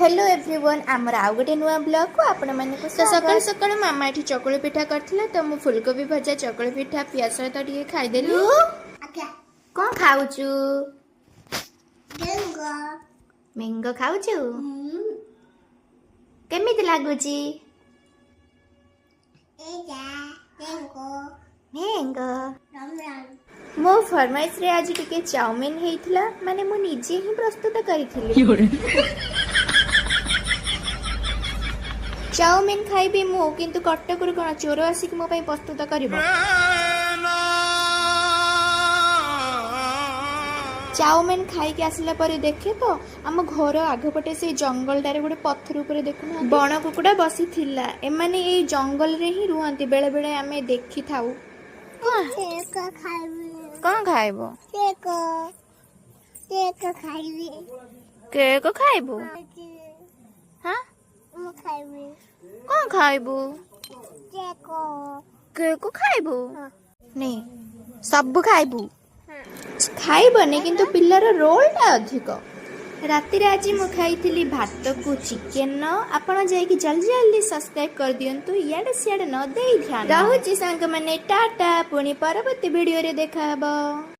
Hello everyone आमर आउ गोटे नुआ ब्लॉग को आपण माने को सकाळ सकाळ मामा एठी चकुली पिठा करथिला त मु फुलकोबी भजा चकुली पिठा पिया सहित टिके खाइ देली। कोन खाउचु? मैंगो। मैंगो खाउचु? केमिति लागुची? मैंगो मो फरमाइश रे आज टिके चाउमीन हेइथिला माने मु निजे ही प्रस्तुत करिथिली। चाउमीन खाइबी मु किंतु कटक रु कोन चोर आसिक मो पई प्रस्तुत करिवो। चाउमीन खाई के आसला पर देखे तो आम घर आगपटे से जंगल डारे गोटे पत्थर ऊपर देखुना बण कुकुड़ा बसी थिला। एमाने ए जंगल रे ही रुहंती बेले बेले आमे देखि थाउ। कौन खाइबो? केक खाइबी। केक खाइबो? हां मु खाइबी। कौन खाइबो? केक। केक खाइबो? नहीं सब खाइबो। खाइबने किंतु पिल्लार रोल टा अधिक। राति रे आज मु खाइथिली भात को चिकन। आपण जाई कि जल्दी जल्दी सब्सक्राइब कर दियंतु याडे सियाडे न देई ध्यान। रहूची संग माने टाटा पुनी परवर्ती वीडियो रे देखा हबो।